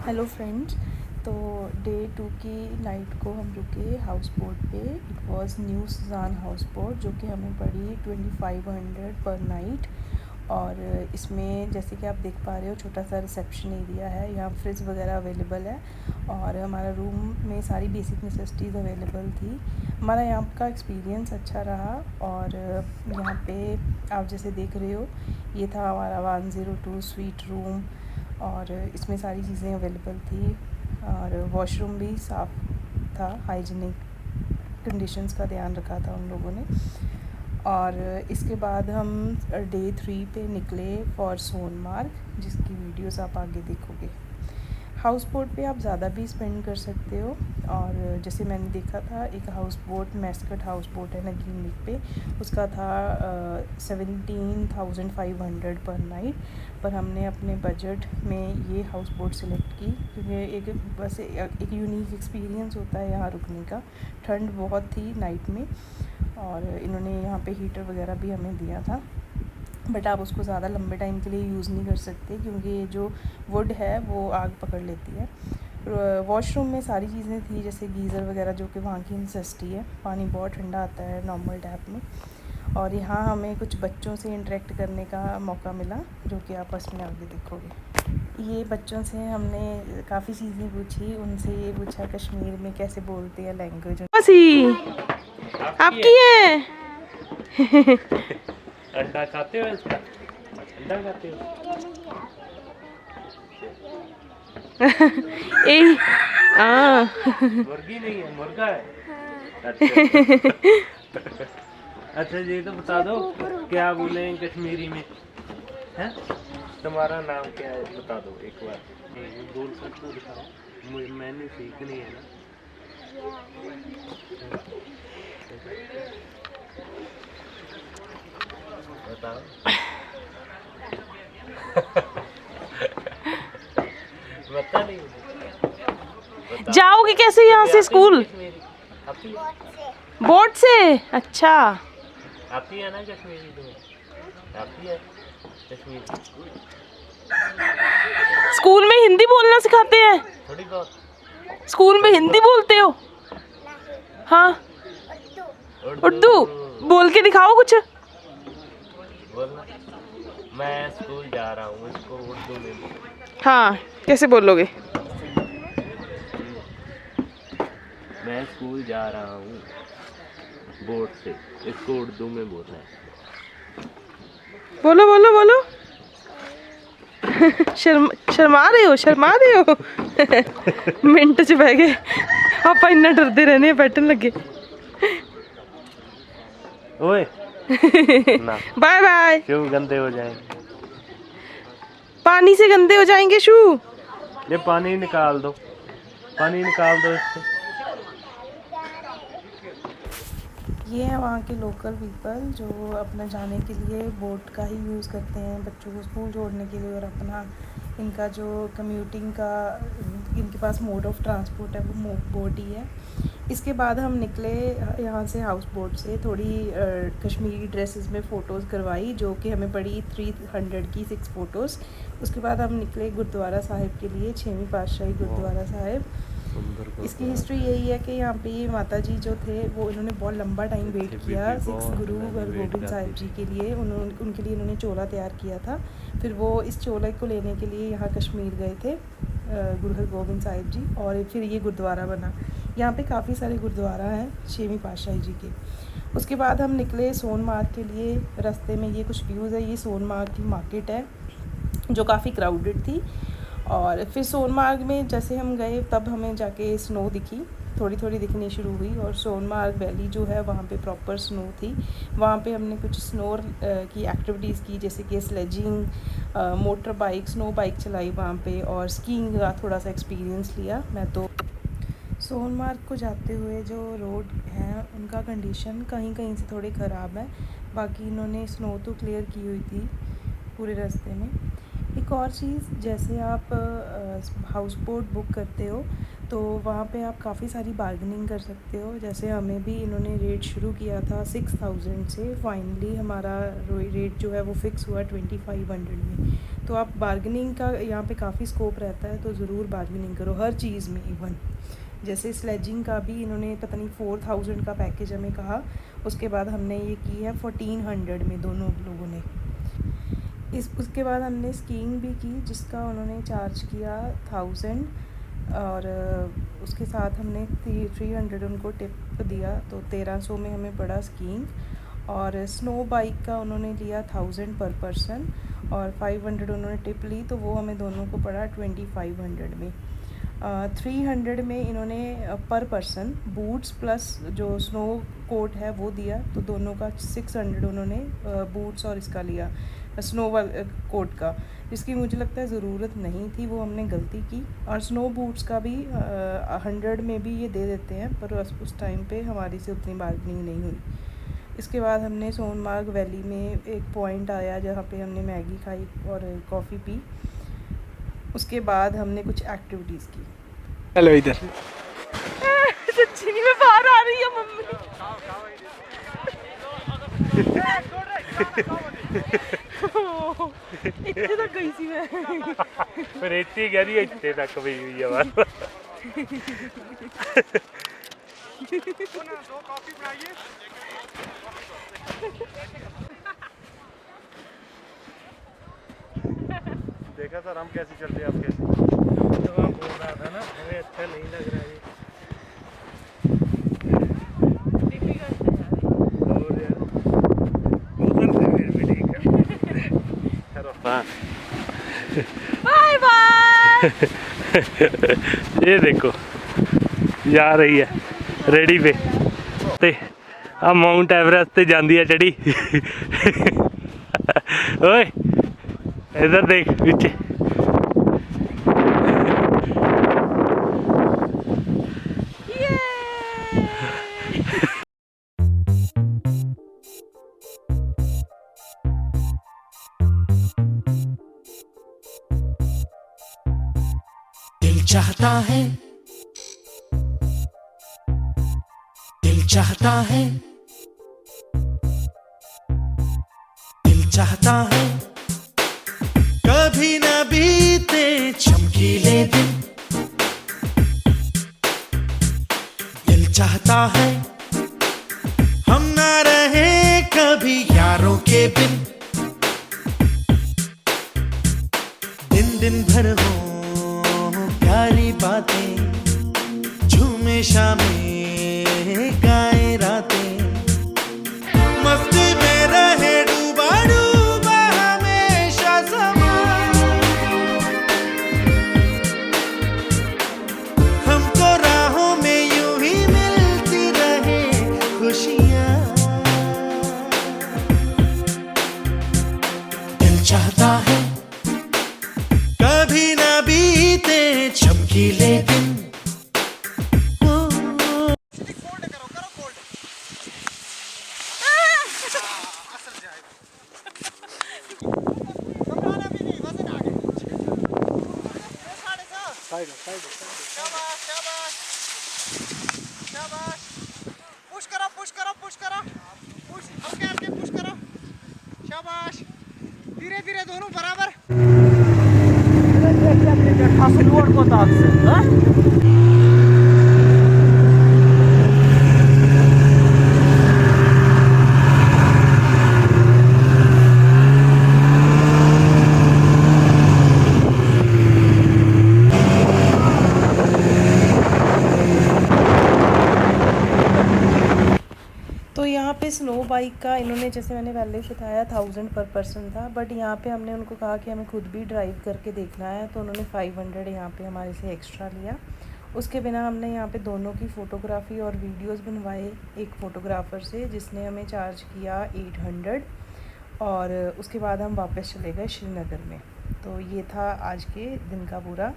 Hello friends. तो day 2 की night को हम रुके हाउस बोट पे। It was New Suzan houseboat जो कि हमें पड़ी 2500 पर नाइट। और इसमें जैसे कि आप देख पा रहे हो छोटा सा रिसेप्शन एरिया है, यहाँ फ्रिज वगैरह अवेलेबल है और हमारा रूम में सारी बेसिक नेसेसिटीज़ अवेलेबल थी। हमारा यहाँ का एक्सपीरियंस अच्छा रहा। और यहाँ पे आप जैसे देख रहे हो ये था हमारा 102 स्वीट रूम और इसमें सारी चीज़ें अवेलेबल थी और वॉशरूम भी साफ़ था, हाइजीनिक कंडीशंस का ध्यान रखा था उन लोगों ने। और इसके बाद हम डे 3 पे निकले फॉर सोनमार्ग, जिसकी वीडियोस आप आगे देखोगे। हाउस बोट पे आप ज़्यादा भी स्पेंड कर सकते हो। और जैसे मैंने देखा था एक house boat mascot house boat है नगीन लेक पे, उसका था 17,500 पर नाइट। पर हमने अपने बजट में ये हाउस बोट सिलेक्ट की क्योंकि एक यूनिक एक्सपीरियंस होता है यहाँ रुकने का। ठंड बहुत थी नाइट में और इन्होंने यहाँ पे हीटर वगैरह भी हमें दिया था, बट आप उसको ज़्यादा लंबे टाइम के लिए यूज़ नहीं कर सकते क्योंकि ये जो वुड है वो आग पकड़ लेती है। वॉशरूम में सारी चीज़ें थी जैसे गीज़र वगैरह जो कि वहाँ की नेसेसिटी है। पानी बहुत ठंडा आता है नॉर्मल टैप में। और यहाँ हमें कुछ बच्चों से इंटरेक्ट करने का मौका मिला जो कि आपस में आगे देखोगे। ये बच्चों से हमने काफ़ी चीज़ें पूछी। उनसे ये पूछा कश्मीर में कैसे बोलते हैं लैंग्वेज। आपकी है अंडा खाते हो इसका? अंडा खाते हो? ए मुर्गी नहीं है, मुर्गा है। अच्छा अच्छा ये तो बता दो क्या बोले कश्मीरी में है? तुम्हारा नाम क्या है बता दो एक बार। बोल सकते हो, दिखाओ। मैंने सीखनी है ना। बताओ। बता नहीं बता। जाओगे कैसे यहाँ से स्कूल? आती बोट से। अच्छा, आती है ना कश्मीरी तुम्हें? आती है कश्मीरी? स्कूल में हिंदी बोलना सिखाते हैं? थोड़ी बहुत। स्कूल में हिंदी बोलते हो? हाँ, उर्दू बोल के दिखाओ कुछ। बोलना। मैं स्कूल जा रहा हूँ, इसको उर्दू में बोल। हाँ, कैसे बोलोगे? मैं स्कूल जा रहा हूँ बोर्ड से, इसको उर्दू में बोलना है। बोलो बोलो बोलो। शर्मा रहे हो मिनट च बह गए। आप इन्ना डरते रहने बैठन लगे। ओए ना बाय बाय। क्यों गंदे हो जाएंगे? पानी से गंदे हो जाएंगे शू। ये पानी निकाल दो, पानी निकाल दो इससे। ये है वहाँ के लोकल पीपल जो अपना जाने के लिए बोट का ही यूज़ करते हैं बच्चों को स्कूल छोड़ने के लिए। और अपना इनका जो कम्यूटिंग का इनके पास मोड ऑफ ट्रांसपोर्ट है वो बोट ही है। इसके बाद हम निकले यहाँ से हाउस बोट से। थोड़ी कश्मीरी ड्रेसेस में फ़ोटोज़ करवाई जो कि हमें पड़ी 300 की 6 फ़ोटोज़। उसके बाद हम निकले गुरुद्वारा साहिब के लिए, 6वीं पातशाही गुरुद्वारा साहिब। इसकी हिस्ट्री यही है कि यहाँ पे माता जी जो थे वो इन्होंने बहुत लंबा टाइम वेट किया 6 गुरु हरगोबिंद साहिब जी के लिए। उनके लिए इन्होंने चोला तैयार किया था। फिर वो इस चोले को लेने के लिए यहाँ कश्मीर गए थे गुरु हरगोबिंद साहिब जी, और फिर ये गुरुद्वारा बना। यहाँ पे काफ़ी सारे गुरुद्वारा हैं 6वीं पातशाही जी के। उसके बाद हम निकले सोनमार्ग के लिए। रास्ते में ये कुछ व्यूज़ है, ये सोनमार्ग की मार्केट है जो काफ़ी क्राउडेड थी। और फिर सोनमार्ग में जैसे हम गए तब हमें जाके स्नो दिखी, थोड़ी थोड़ी दिखनी शुरू हुई। और सोनमार्ग वैली जो है वहाँ पे प्रॉपर स्नो थी। वहाँ पे हमने कुछ स्नो की एक्टिविटीज़ की जैसे कि sledging, motor bike, snow bike चलाई वहाँ पे, और स्कीइंग का थोड़ा सा एक्सपीरियंस लिया। मैं तो सोनमार्ग को जाते हुए जो रोड हैं उनका कंडीशन कहीं कहीं से थोड़ी ख़राब है, बाकी इन्होंने स्नो तो क्लियर की हुई थी पूरे रास्ते में। एक एक और चीज़, जैसे आप हाउस बोट बुक करते हो तो वहाँ पे आप काफ़ी सारी बार्गेनिंग कर सकते हो। जैसे हमें भी इन्होंने रेट शुरू किया था 6000 से, फाइनली हमारा रेट जो है वो फ़िक्स हुआ 2500 में। तो आप बार्गेनिंग का यहाँ पे काफ़ी स्कोप रहता है, तो ज़रूर बार्गेनिंग करो हर चीज़ में। इवन जैसे स्लेजिंग का भी इन्होंने पता नहीं 4000 का पैकेज हमें कहा, उसके बाद हमने ये की है 1400 में दोनों लोगों ने। उसके बाद हमने स्कीइंग भी की, जिसका उन्होंने चार्ज किया 1000, और उसके साथ हमने 300 उनको टिप दिया, तो 1300 में हमें पड़ा स्कीइंग। और स्नो बाइक का उन्होंने लिया 1000 पर पर्सन, और 500 उन्होंने टिप ली, तो वो हमें दोनों को पड़ा 2500 में। 300 में इन्होंने पर पर्सन बूट्स प्लस जो स्नो कोट है वो दिया, तो दोनों का 600 उन्होंने बूट्स और इसका लिया स्नो कोट का, जिसकी मुझे लगता है ज़रूरत नहीं थी, वो हमने गलती की। और स्नो बूट्स का भी 100 में भी ये दे देते हैं, पर उस टाइम पे हमारी से उतनी बार्गेनिंग नहीं हुई। इसके बाद हमने सोनमार्ग वैली में एक पॉइंट आया जहाँ पे हमने मैगी खाई और कॉफ़ी पी। उसके बाद हमने कुछ एक्टिविटीज़ की। हेलो इधर सच्ची में बाहर आ रही है मम्मी। इतने तक गई थी मैं। फिर इतनी कह रही है, इतने तक भी हुई है बात। देखा सर हम कैसे चल रहे हैं, आप कैसे तो मैं बोल रहा था ना, हमें अच्छा नहीं लग रहा है और यार उधर से फिर भी ठीक है। चलो हाँ बाय बाय। ये देखो जा रही है रेडी पे ते आ माउंट एवरेस्ट ते जांदी है चढ़ी। ओए इधर देख पीछे। दिल चाहता है, दिल चाहता है, दिल चाहता है कभी न बीते चमकीले दिन। दिल चाहता है हम ना रहे कभी यारों के बिन। दिन दिन भर हो प्यारी बातें, झूमे शामें गाए रातें, मस्ती में रहे डूबा डूबा हमेशा समा। हमको राहों में यूं ही मिलती रहे खुशियाँ। दिल चाहता है कभी ना बीते चमकीले दिन। पुश करो पुश करो पुश करो पुश हल्के हल्के पुश करो, शाबाश। धीरे धीरे दोनों बराबर। तो यहाँ पे स्नो बाइक का इन्होंने, जैसे मैंने पहले बताया 1000 पर पर्सन था, बट यहाँ पे हमने उनको कहा कि हमें खुद भी ड्राइव करके देखना है, तो उन्होंने 500 यहाँ पे हमारे से एक्स्ट्रा लिया। उसके बिना हमने यहाँ पे दोनों की फ़ोटोग्राफ़ी और वीडियोस बनवाए एक फ़ोटोग्राफ़र से, जिसने हमें चार्ज किया 800, और उसके बाद हम वापस चले गए श्रीनगर में। तो ये था आज के दिन का पूरा